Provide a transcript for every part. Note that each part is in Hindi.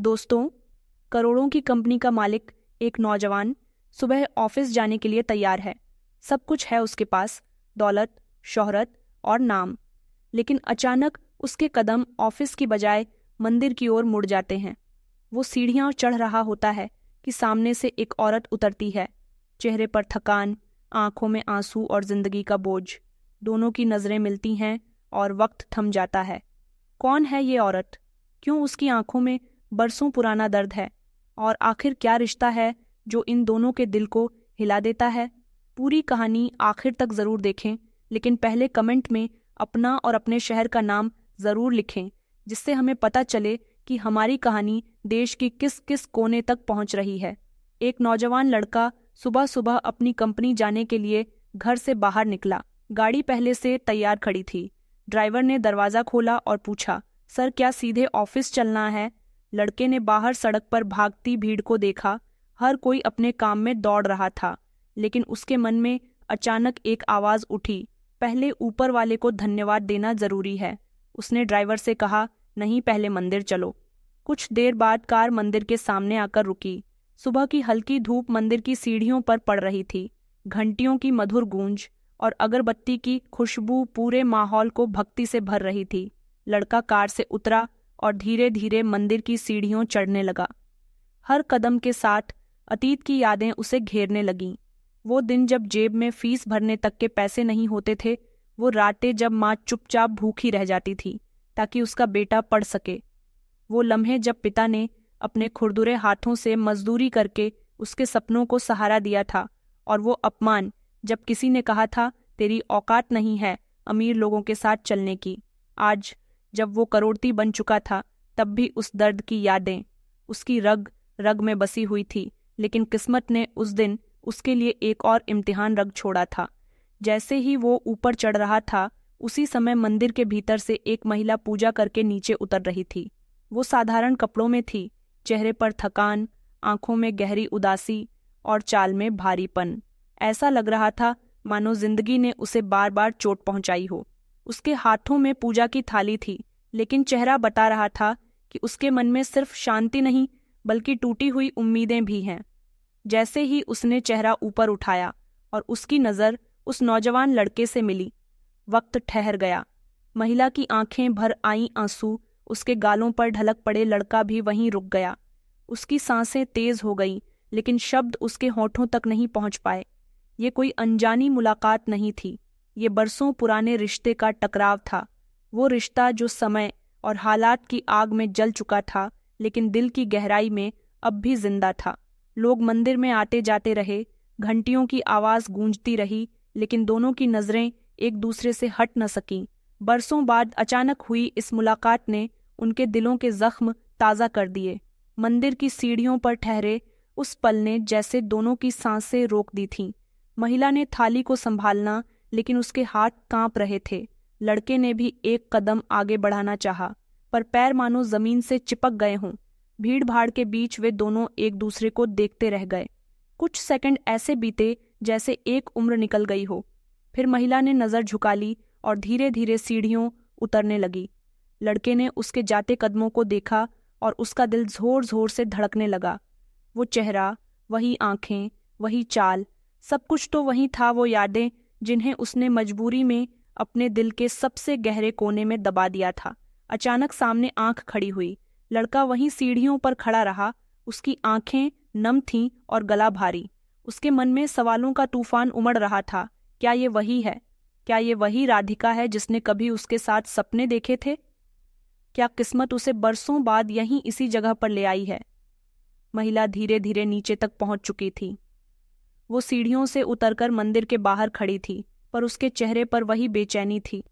दोस्तों, करोड़ों की कंपनी का मालिक एक नौजवान सुबह ऑफिस जाने के लिए तैयार है। सब कुछ है उसके पास, दौलत, शोहरत और नाम। लेकिन अचानक उसके कदम ऑफिस की बजाय मंदिर की ओर मुड़ जाते हैं। वो सीढ़ियां चढ़ रहा होता है कि सामने से एक औरत उतरती है। चेहरे पर थकान, आंखों में आंसू और जिंदगी का बोझ। दोनों की नजरें मिलती हैं और वक्त थम जाता है। कौन है ये औरत? क्यों उसकी आंखों में बरसों पुराना दर्द है? और आखिर क्या रिश्ता है जो इन दोनों के दिल को हिला देता है? पूरी कहानी आखिर तक जरूर देखें, लेकिन पहले कमेंट में अपना और अपने शहर का नाम जरूर लिखें, जिससे हमें पता चले कि हमारी कहानी देश की किस किस कोने तक पहुंच रही है। एक नौजवान लड़का सुबह सुबह अपनी कंपनी जाने के लिए घर से बाहर निकला। गाड़ी पहले से तैयार खड़ी थी। ड्राइवर ने दरवाजा खोला और पूछा, सर, क्या सीधे ऑफिस चलना है? लड़के ने बाहर सड़क पर भागती भीड़ को देखा। हर कोई अपने काम में दौड़ रहा था, लेकिन उसके मन में अचानक एक आवाज उठी, पहले ऊपर वाले को धन्यवाद देना जरूरी है। उसने ड्राइवर से कहा, नहीं, पहले मंदिर चलो। कुछ देर बाद कार मंदिर के सामने आकर रुकी। सुबह की हल्की धूप मंदिर की सीढ़ियों पर पड़ रही थी। घंटियों की मधुर गूंज और अगरबत्ती की खुशबू पूरे माहौल को भक्ति से भर रही थी। लड़का कार से उतरा और धीरे धीरे मंदिर की सीढ़ियों चढ़ने लगा। हर कदम के साथ अतीत की यादें उसे घेरने लगीं। वो दिन जब जेब में फीस भरने तक के पैसे नहीं होते थे, वो रातें जब माँ चुपचाप भूखी रह जाती थी ताकि उसका बेटा पढ़ सके, वो लम्हे जब पिता ने अपने खुरदुरे हाथों से मजदूरी करके उसके सपनों को सहारा दिया था, और वो अपमान जब किसी ने कहा था, तेरी औकात नहीं है अमीर लोगों के साथ चलने की। आज जब वो करोड़पति बन चुका था, तब भी उस दर्द की यादें उसकी रग रग में बसी हुई थी। लेकिन किस्मत ने उस दिन उसके लिए एक और इम्तिहान रख छोड़ा था। जैसे ही वो ऊपर चढ़ रहा था, उसी समय मंदिर के भीतर से एक महिला पूजा करके नीचे उतर रही थी। वो साधारण कपड़ों में थी, चेहरे पर थकान, आंखों में गहरी उदासी और चाल में भारीपन। ऐसा लग रहा था मानो जिंदगी ने उसे बार बार चोट पहुंचाई हो। उसके हाथों में पूजा की थाली थी, लेकिन चेहरा बता रहा था कि उसके मन में सिर्फ शांति नहीं, बल्कि टूटी हुई उम्मीदें भी हैं। जैसे ही उसने चेहरा ऊपर उठाया और उसकी नज़र उस नौजवान लड़के से मिली, वक्त ठहर गया। महिला की आंखें भर आईं आंसू, उसके गालों पर ढलक पड़े। लड़का भी वहीं रुक गया। उसकी सांसें तेज हो गईं, लेकिन शब्द उसके होठों तक नहीं पहुंच पाए। ये कोई अनजानी मुलाकात नहीं थी, ये बरसों पुराने रिश्ते का टकराव था। वो रिश्ता जो समय और हालात की आग में जल चुका था, लेकिन दिल की गहराई में अब भी जिंदा था। लोग मंदिर में आते जाते रहे, घंटियों की आवाज गूंजती रही, लेकिन दोनों की नजरें एक दूसरे से हट न सकीं। बरसों बाद अचानक हुई इस मुलाकात ने उनके दिलों के जख्म ताज़ा कर दिए। मंदिर की सीढ़ियों पर ठहरे उस पल ने जैसे दोनों की सांसें रोक दी थीं। महिला ने थाली को संभालना, लेकिन उसके हाथ कांप रहे थे। लड़के ने भी एक कदम आगे बढ़ाना चाहा, पर पैर मानो जमीन से चिपक गए हों। भीड़ भाड़ के बीच वे दोनों एक दूसरे को देखते रह गए। कुछ सेकंड ऐसे बीते जैसे एक उम्र निकल गई हो। फिर महिला ने नज़र झुका ली और धीरे धीरे सीढ़ियों उतरने लगी। लड़के ने उसके जाते कदमों को देखा और उसका दिल जोर जोर से धड़कने लगा। वो चेहरा, वही आंखें, वही चाल, सब कुछ तो वही था। वो यादें जिन्हें उसने मजबूरी में अपने दिल के सबसे गहरे कोने में दबा दिया था। अचानक सामने आंख खड़ी हुई। लड़का वहीं सीढ़ियों पर खड़ा रहा। उसकी आंखें नम थीं और गला भारी। उसके मन में सवालों का तूफान उमड़ रहा था। क्या ये वही है? क्या ये वही राधिका है जिसने कभी उसके साथ सपने देखे थे? क्या किस्मत उसे बरसों बाद यहीं इसी जगह पर ले आई है? महिला धीरे धीरे नीचे तक पहुंच चुकी थी। वो सीढ़ियों से उतरकर मंदिर के बाहर खड़ी थी, पर उसके चेहरे पर वही बेचैनी थी।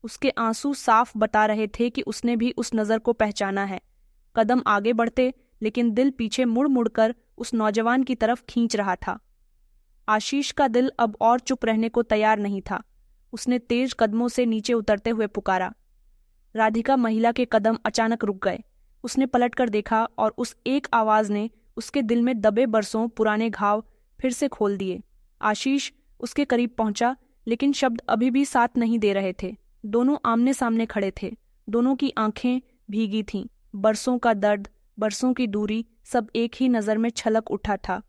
उसके आंसू साफ बता रहे थे कि उसने भी उस नज़र को पहचाना है। कदम आगे बढ़ते, लेकिन दिल पीछे मुड़ मुड़कर उस नौजवान की तरफ खींच रहा था। आशीष का दिल अब और चुप रहने को तैयार नहीं था। उसने तेज कदमों से नीचे उतरते हुए पुकारा, राधिका। महिला के कदम अचानक रुक गए। उसने पलटकर देखा और उस एक आवाज ने उसके दिल में दबे बरसों पुराने घाव फिर से खोल दिए। आशीष उसके करीब पहुंचा, लेकिन शब्द अभी भी साथ नहीं दे रहे थे। दोनों आमने सामने खड़े थे। दोनों की आंखें भीगी थीं। बरसों का दर्द, बरसों की दूरी, सब एक ही नज़र में छलक उठा था।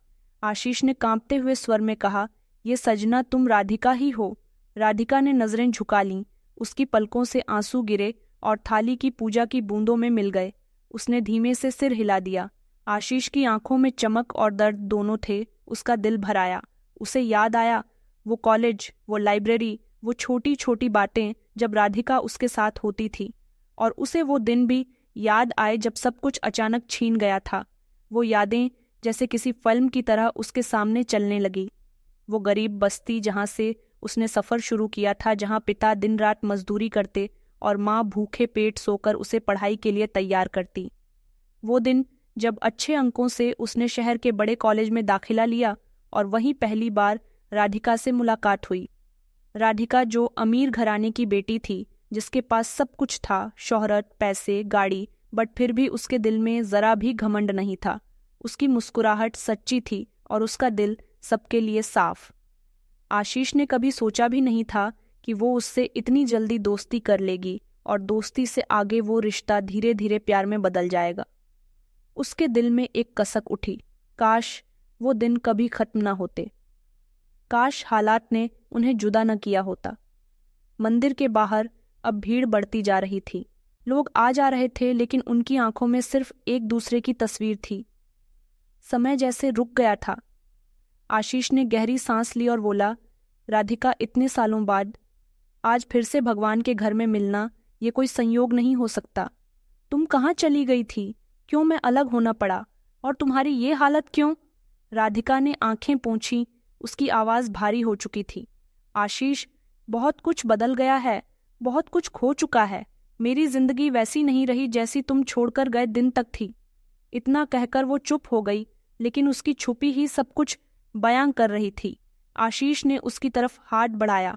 आशीष ने कांपते हुए स्वर में कहा, ये सजना तुम राधिका ही हो। राधिका ने नजरें झुका लीं, उसकी पलकों से आंसू गिरे और थाली की पूजा की बूंदों में मिल गए। उसने धीमे से सिर हिला दिया। आशीष की आंखों में चमक और दर्द दोनों थे। उसका दिल भर आया। उसे याद आया वो कॉलेज, वो लाइब्रेरी, वो छोटी छोटी बातें जब राधिका उसके साथ होती थी। और उसे वो दिन भी याद आए जब सब कुछ अचानक छीन गया था। वो यादें जैसे किसी फिल्म की तरह उसके सामने चलने लगी। वो गरीब बस्ती जहाँ से उसने सफ़र शुरू किया था, जहाँ पिता दिन रात मजदूरी करते और माँ भूखे पेट सोकर उसे पढ़ाई के लिए तैयार करती। वो दिन जब अच्छे अंकों से उसने शहर के बड़े कॉलेज में दाखिला लिया और वहीं पहली बार राधिका से मुलाकात हुई। राधिका जो अमीर घराने की बेटी थी, जिसके पास सब कुछ था, शोहरत, पैसे, गाड़ी, बट फिर भी उसके दिल में जरा भी घमंड नहीं था। उसकी मुस्कुराहट सच्ची थी और उसका दिल सबके लिए साफ। आशीष ने कभी सोचा भी नहीं था कि वो उससे इतनी जल्दी दोस्ती कर लेगी और दोस्ती से आगे वो रिश्ता धीरे धीरे प्यार में बदल जाएगा। उसके दिल में एक कसक उठी, काश वो दिन कभी खत्म ना होते। काश हालात ने उन्हें जुदा न किया होता। मंदिर के बाहर अब भीड़ बढ़ती जा रही थी। लोग आ जा रहे थे, लेकिन उनकी आंखों में सिर्फ एक दूसरे की तस्वीर थी। समय जैसे रुक गया था। आशीष ने गहरी सांस ली और बोला, राधिका, इतने सालों बाद आज फिर से भगवान के घर में मिलना, ये कोई संयोग नहीं हो सकता। तुम कहाँ चली गई थी? क्यों मैं अलग होना पड़ा? और तुम्हारी ये हालत क्यों? राधिका ने आंखें पोंछी। उसकी आवाज़ भारी हो चुकी थी। आशीष, बहुत कुछ बदल गया है, बहुत कुछ खो चुका है। मेरी जिंदगी वैसी नहीं रही जैसी तुम छोड़कर गए दिन तक थी। इतना कहकर वो चुप हो गई, लेकिन उसकी छुपी ही सब कुछ बयां कर रही थी। आशीष ने उसकी तरफ हाथ बढ़ाया।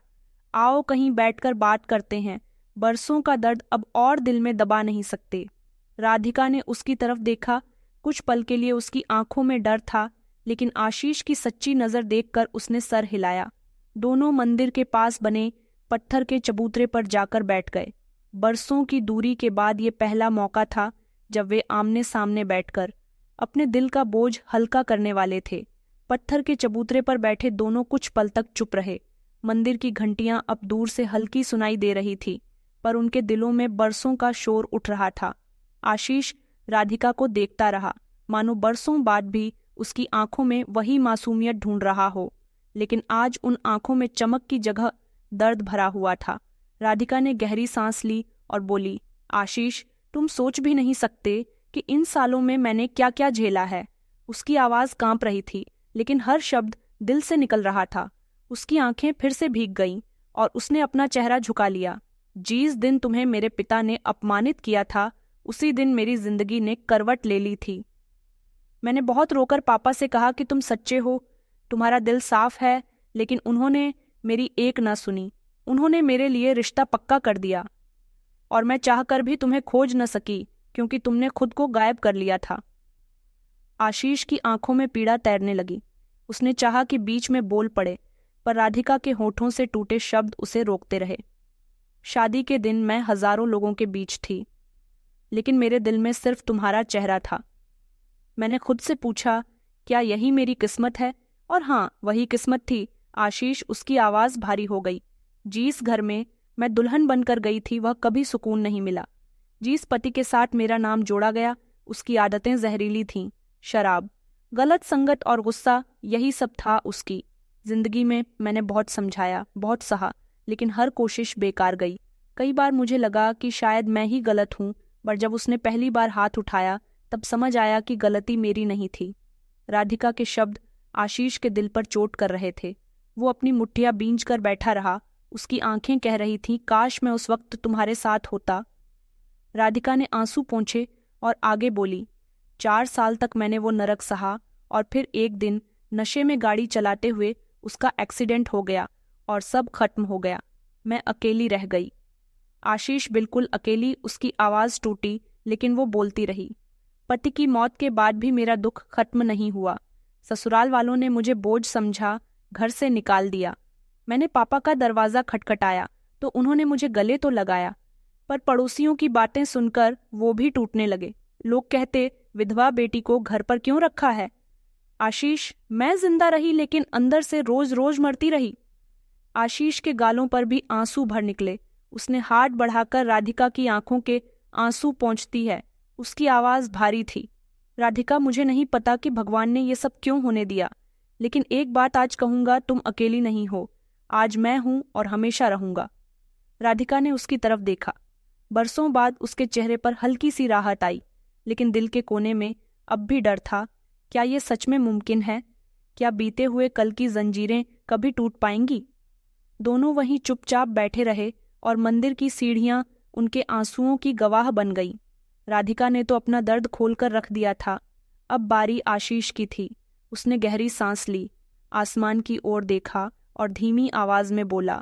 आओ कहीं बैठकर बात करते हैं। बरसों का दर्द अब और दिल में दबा नहीं सकते। राधिका ने उसकी तरफ देखा। कुछ पल के लिए उसकी आंखों में डर था, लेकिन आशीष की सच्ची नज़र देखकर उसने सर हिलाया। दोनों मंदिर के पास बने पत्थर के चबूतरे पर जाकर बैठ गए। बरसों की दूरी के बाद ये पहला मौका था जब वे आमने सामने बैठकर अपने दिल का बोझ हल्का करने वाले थे। पत्थर के चबूतरे पर बैठे दोनों कुछ पल तक चुप रहे। मंदिर की घंटियां अब दूर से हल्की सुनाई दे रही थी, पर उनके दिलों में बरसों का शोर उठ रहा था। आशीष राधिका को देखता रहा, मानो बरसों बाद भी उसकी आंखों में वही मासूमियत ढूंढ रहा हो, लेकिन आज उन आंखों में चमक की जगह दर्द भरा हुआ था। राधिका ने गहरी सांस ली और बोली, आशीष, तुम सोच भी नहीं सकते कि इन सालों में मैंने क्या क्या झेला है। उसकी आवाज़ कांप रही थी, लेकिन हर शब्द दिल से निकल रहा था। उसकी आंखें फिर से भीग गईं और उसने अपना चेहरा झुका लिया। जिस दिन तुम्हें मेरे पिता ने अपमानित किया था, उसी दिन मेरी जिंदगी ने करवट ले ली थी। मैंने बहुत रोकर पापा से कहा कि तुम सच्चे हो, तुम्हारा दिल साफ है, लेकिन उन्होंने मेरी एक ना सुनी। उन्होंने मेरे लिए रिश्ता पक्का कर दिया और मैं चाहकर भी तुम्हें खोज न सकी, क्योंकि तुमने खुद को गायब कर लिया था। आशीष की आंखों में पीड़ा तैरने लगी। उसने चाहा कि बीच में बोल पड़े, पर राधिका के होठों से टूटे शब्द उसे रोकते रहे। शादी के दिन मैं हजारों लोगों के बीच थी, लेकिन मेरे दिल में सिर्फ तुम्हारा चेहरा था। मैंने खुद से पूछा, क्या यही मेरी किस्मत है? और हाँ, वही किस्मत थी। आशीष, उसकी आवाज़ भारी हो गई। जिस घर में मैं दुल्हन बनकर गई थी, वह कभी सुकून नहीं मिला। जिस पति के साथ मेरा नाम जोड़ा गया, उसकी आदतें जहरीली थीं। शराब, गलत संगत और गुस्सा, यही सब था उसकी जिंदगी में। मैंने बहुत समझाया, बहुत सहा, लेकिन हर कोशिश बेकार गई। कई बार मुझे लगा कि शायद मैं ही गलत हूँ, पर जब उसने पहली बार हाथ उठाया, तब समझ आया कि गलती मेरी नहीं थी। राधिका के शब्द आशीष के दिल पर चोट कर रहे थे। वो अपनी मुट्ठियां बींच कर बैठा रहा। उसकी आंखें कह रही थीं, काश मैं उस वक्त तुम्हारे साथ होता। राधिका ने आंसू पोंछे और आगे बोली, 4 साल तक मैंने वो नरक सहा, और फिर एक दिन नशे में गाड़ी चलाते हुए उसका एक्सीडेंट हो गया और सब खत्म हो गया। मैं अकेली रह गई। आशीष बिल्कुल अकेली। उसकी आवाज़ टूटी, लेकिन वो बोलती रही, पति की मौत के बाद भी मेरा दुख खत्म नहीं हुआ। ससुराल वालों ने मुझे बोझ समझा, घर से निकाल दिया। मैंने पापा का दरवाज़ा खटखटाया तो उन्होंने मुझे गले तो लगाया, पर पड़ोसियों की बातें सुनकर वो भी टूटने लगे। लोग कहते विधवा बेटी को घर पर क्यों रखा है? आशीष, मैं जिंदा रही लेकिन अंदर से रोज रोज मरती रही। आशीष के गालों पर भी आंसू भर निकले। उसने हाथ बढ़ाकर राधिका की आंखों के आंसू पोंछती है। उसकी आवाज भारी थी। राधिका, मुझे नहीं पता कि भगवान ने ये सब क्यों होने दिया, लेकिन एक बात आज कहूंगा, तुम अकेली नहीं हो। आज मैं हूं और हमेशा रहूंगा। राधिका ने उसकी तरफ देखा। बरसों बाद उसके चेहरे पर हल्की सी राहत आई, लेकिन दिल के कोने में अब भी डर था। क्या ये सच में मुमकिन है? क्या बीते हुए कल की जंजीरें कभी टूट पाएंगी? दोनों वहीं चुपचाप बैठे रहे और मंदिर की सीढ़ियां उनके आंसुओं की गवाह बन गईं। राधिका ने तो अपना दर्द खोलकर रख दिया था। अब बारी आशीष की थी। उसने गहरी सांस ली, आसमान की ओर देखा और धीमी आवाज में बोला,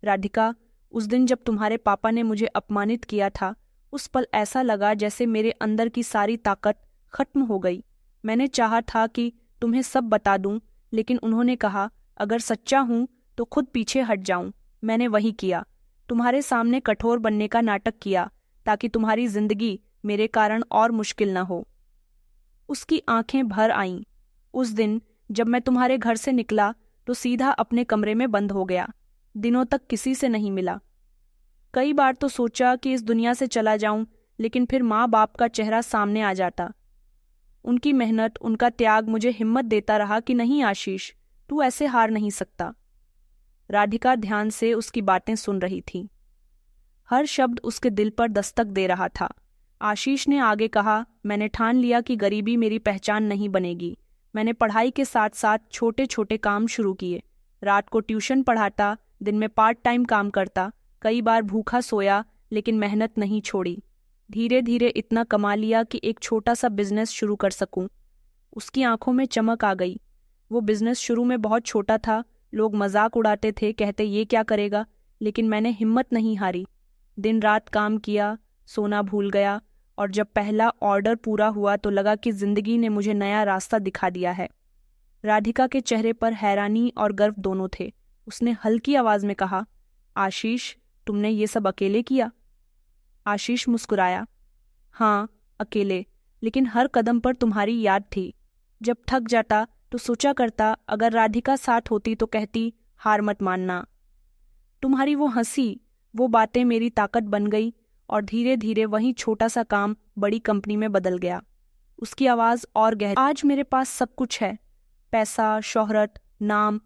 राधिका, उस दिन जब तुम्हारे पापा ने मुझे अपमानित किया था, उस पल ऐसा लगा जैसे मेरे अंदर की सारी ताकत खत्म हो गई। मैंने चाहा था कि तुम्हें सब बता दूं, लेकिन उन्होंने कहा अगर सच्चा हूं तो खुद पीछे हट जाऊं। मैंने वही किया। तुम्हारे सामने कठोर बनने का नाटक किया ताकि तुम्हारी जिंदगी मेरे कारण और मुश्किल न हो। उसकी आंखें भर आईं। उस दिन जब मैं तुम्हारे घर से निकला तो सीधा अपने कमरे में बंद हो गया। दिनों तक किसी से नहीं मिला। कई बार तो सोचा कि इस दुनिया से चला जाऊं, लेकिन फिर माँ बाप का चेहरा सामने आ जाता। उनकी मेहनत, उनका त्याग मुझे हिम्मत देता रहा कि नहीं आशीष, तू ऐसे हार नहीं सकता। राधिका ध्यान से उसकी बातें सुन रही थी। हर शब्द उसके दिल पर दस्तक दे रहा था। आशीष ने आगे कहा, मैंने ठान लिया कि गरीबी मेरी पहचान नहीं बनेगी। मैंने पढ़ाई के साथ साथ छोटे छोटे काम शुरू किए। रात को ट्यूशन पढ़ाता, दिन में पार्ट टाइम काम करता। कई बार भूखा सोया, लेकिन मेहनत नहीं छोड़ी। धीरे धीरे इतना कमा लिया कि एक छोटा सा बिजनेस शुरू कर सकूं। उसकी आंखों में चमक आ गई। वो बिजनेस शुरू में बहुत छोटा था। लोग मजाक उड़ाते थे, कहते ये क्या करेगा, लेकिन मैंने हिम्मत नहीं हारी। दिन रात काम किया, सोना भूल गया, और जब पहला ऑर्डर पूरा हुआ तो लगा कि जिंदगी ने मुझे नया रास्ता दिखा दिया है। राधिका के चेहरे पर हैरानी और गर्व दोनों थे। उसने हल्की आवाज में कहा, आशीष, तुमने ये सब अकेले किया? आशीष मुस्कुराया, हाँ, अकेले, लेकिन हर कदम पर तुम्हारी याद थी। जब थक जाता तो सोचा करता, अगर राधिका साथ होती तो कहती, हार मत मानना। तुम्हारी वो हंसी, वो बातें मेरी ताकत बन गई, और धीरे धीरे वही छोटा सा काम बड़ी कंपनी में बदल गया। उसकी आवाज और गहरी। आज मेरे पास सब कुछ है, पैसा, शोहरत, नाम,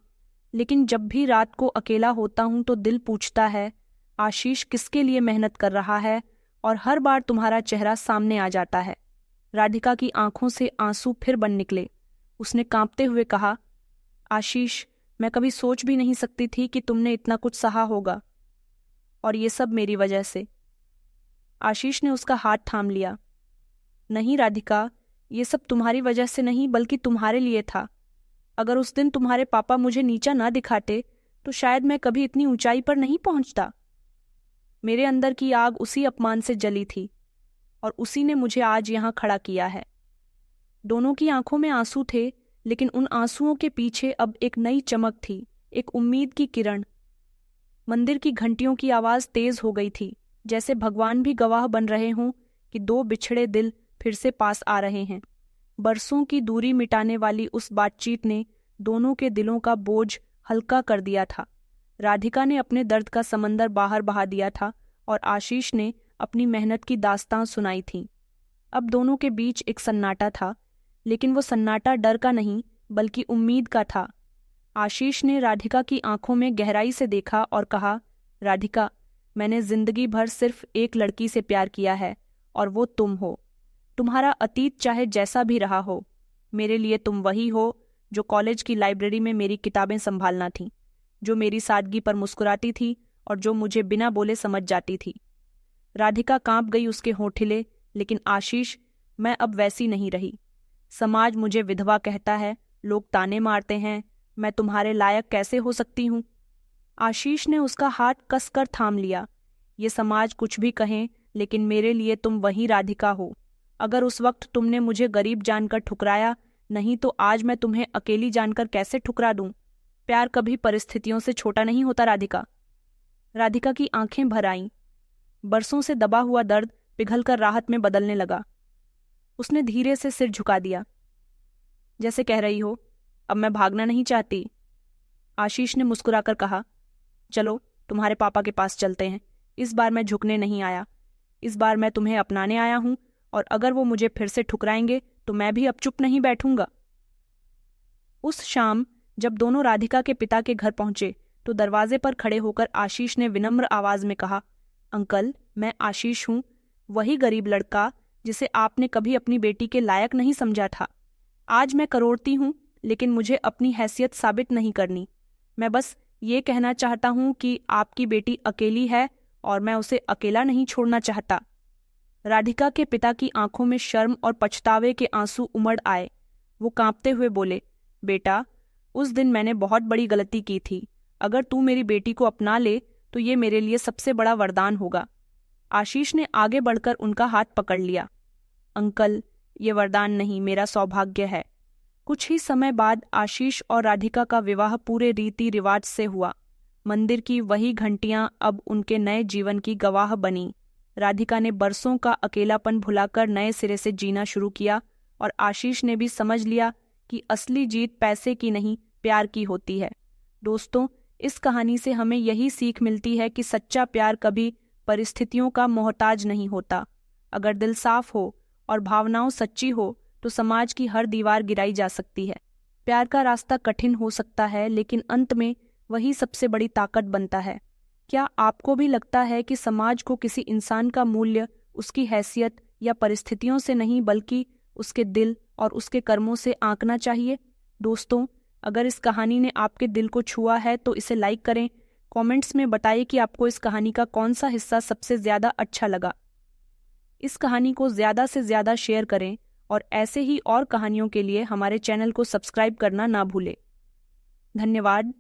लेकिन जब भी रात को अकेला होता हूं तो दिल पूछता है, आशीष किसके लिए मेहनत कर रहा है? और हर बार तुम्हारा चेहरा सामने आ जाता है। राधिका की आंखों से आंसू फिर बन निकले। उसने कांपते हुए कहा, आशीष, मैं कभी सोच भी नहीं सकती थी कि तुमने इतना कुछ सहा होगा, और ये सब मेरी वजह से। आशीष ने उसका हाथ थाम लिया। नहीं राधिका, ये सब तुम्हारी वजह से नहीं, बल्कि तुम्हारे लिए था। अगर उस दिन तुम्हारे पापा मुझे नीचा ना दिखाते तो शायद मैं कभी इतनी ऊंचाई पर नहीं पहुंचता। मेरे अंदर की आग उसी अपमान से जली थी, और उसी ने मुझे आज यहां खड़ा किया है। दोनों की आंखों में आंसू थे, लेकिन उन आंसुओं के पीछे अब एक नई चमक थी, एक उम्मीद की किरण। मंदिर की घंटियों की आवाज तेज हो गई थी, जैसे भगवान भी गवाह बन रहे हों कि दो बिछड़े दिल फिर से पास आ रहे हैं। बरसों की दूरी मिटाने वाली उस बातचीत ने दोनों के दिलों का बोझ हल्का कर दिया था। राधिका ने अपने दर्द का समंदर बाहर बहा दिया था, और आशीष ने अपनी मेहनत की दास्तां सुनाई थी। अब दोनों के बीच एक सन्नाटा था, लेकिन वो सन्नाटा डर का नहीं, बल्कि उम्मीद का था। आशीष ने राधिका की आंखों में गहराई से देखा और कहा, राधिका, मैंने जिंदगी भर सिर्फ एक लड़की से प्यार किया है, और वो तुम हो। तुम्हारा अतीत चाहे जैसा भी रहा हो, मेरे लिए तुम वही हो जो कॉलेज की लाइब्रेरी में मेरी किताबें संभालना थी, जो मेरी सादगी पर मुस्कुराती थी, और जो मुझे बिना बोले समझ जाती थी। राधिका कांप गई, उसके होंठ हिले। लेकिन आशीष, मैं अब वैसी नहीं रही। समाज मुझे विधवा कहता है, लोग ताने मारते हैं, मैं तुम्हारे लायक कैसे हो सकती हूँ? आशीष ने उसका हाथ कसकर थाम लिया। ये समाज कुछ भी कहें, लेकिन मेरे लिए तुम वही राधिका हो। अगर उस वक्त तुमने मुझे गरीब जानकर ठुकराया नहीं, तो आज मैं तुम्हें अकेली जानकर कैसे ठुकरा दूं? प्यार कभी परिस्थितियों से छोटा नहीं होता राधिका। राधिका की आंखें भर आईं। बरसों से दबा हुआ दर्द पिघलकर राहत में बदलने लगा। उसने धीरे से सिर झुका दिया। जैसे कह रही हो, अब मैं भागना नहीं चाहती। आशीष ने मुस्कुराकर कहा, चलो तुम्हारे पापा के पास चलते हैं। इस बार मैं झुकने नहीं आया, इस बार मैं तुम्हें अपनाने आया हूं, और अगर वो मुझे फिर से ठुकराएंगे तो मैं भी अब चुप नहीं बैठूंगा। उस शाम जब दोनों राधिका के पिता के घर पहुंचे तो दरवाजे पर खड़े होकर आशीष ने विनम्र आवाज में कहा, अंकल, मैं आशीष हूं, वही गरीब लड़का जिसे आपने कभी अपनी बेटी के लायक नहीं समझा था। आज मैं करोड़ती हूं, लेकिन मुझे अपनी हैसियत साबित नहीं करनी। मैं बस ये कहना चाहता हूं कि आपकी बेटी अकेली है और मैं उसे अकेला नहीं छोड़ना चाहता। राधिका के पिता की आंखों में शर्म और पछतावे के आंसू उमड़ आए। वो कांपते हुए बोले, बेटा, उस दिन मैंने बहुत बड़ी गलती की थी। अगर तू मेरी बेटी को अपना ले तो ये मेरे लिए सबसे बड़ा वरदान होगा। आशीष ने आगे बढ़कर उनका हाथ पकड़ लिया। अंकल, ये वरदान नहीं, मेरा सौभाग्य है। कुछ ही समय बाद आशीष और राधिका का विवाह पूरे रीति रिवाज से हुआ। मंदिर की वही घंटियां अब उनके नए जीवन की गवाह बनी। राधिका ने बरसों का अकेलापन भुलाकर नए सिरे से जीना शुरू किया, और आशीष ने भी समझ लिया कि असली जीत पैसे की नहीं, प्यार की होती है। दोस्तों, इस कहानी से हमें यही सीख मिलती है कि सच्चा प्यार कभी परिस्थितियों का मोहताज नहीं होता। अगर दिल साफ हो और भावनाओं सच्ची हो तो समाज की हर दीवार गिराई जा सकती है। प्यार का रास्ता कठिन हो सकता है, लेकिन अंत में वही सबसे बड़ी ताकत बनता है। क्या आपको भी लगता है कि समाज को किसी इंसान का मूल्य उसकी हैसियत या परिस्थितियों से नहीं, बल्कि उसके दिल और उसके कर्मों से आंकना चाहिए? दोस्तों, अगर इस कहानी ने आपके दिल को छुआ है तो इसे लाइक करें। कमेंट्स में बताइए कि आपको इस कहानी का कौन सा हिस्सा सबसे ज़्यादा अच्छा लगा। इस कहानी को ज़्यादा से ज़्यादा शेयर करें, और ऐसे ही और कहानियों के लिए हमारे चैनल को सब्सक्राइब करना ना भूलें। धन्यवाद।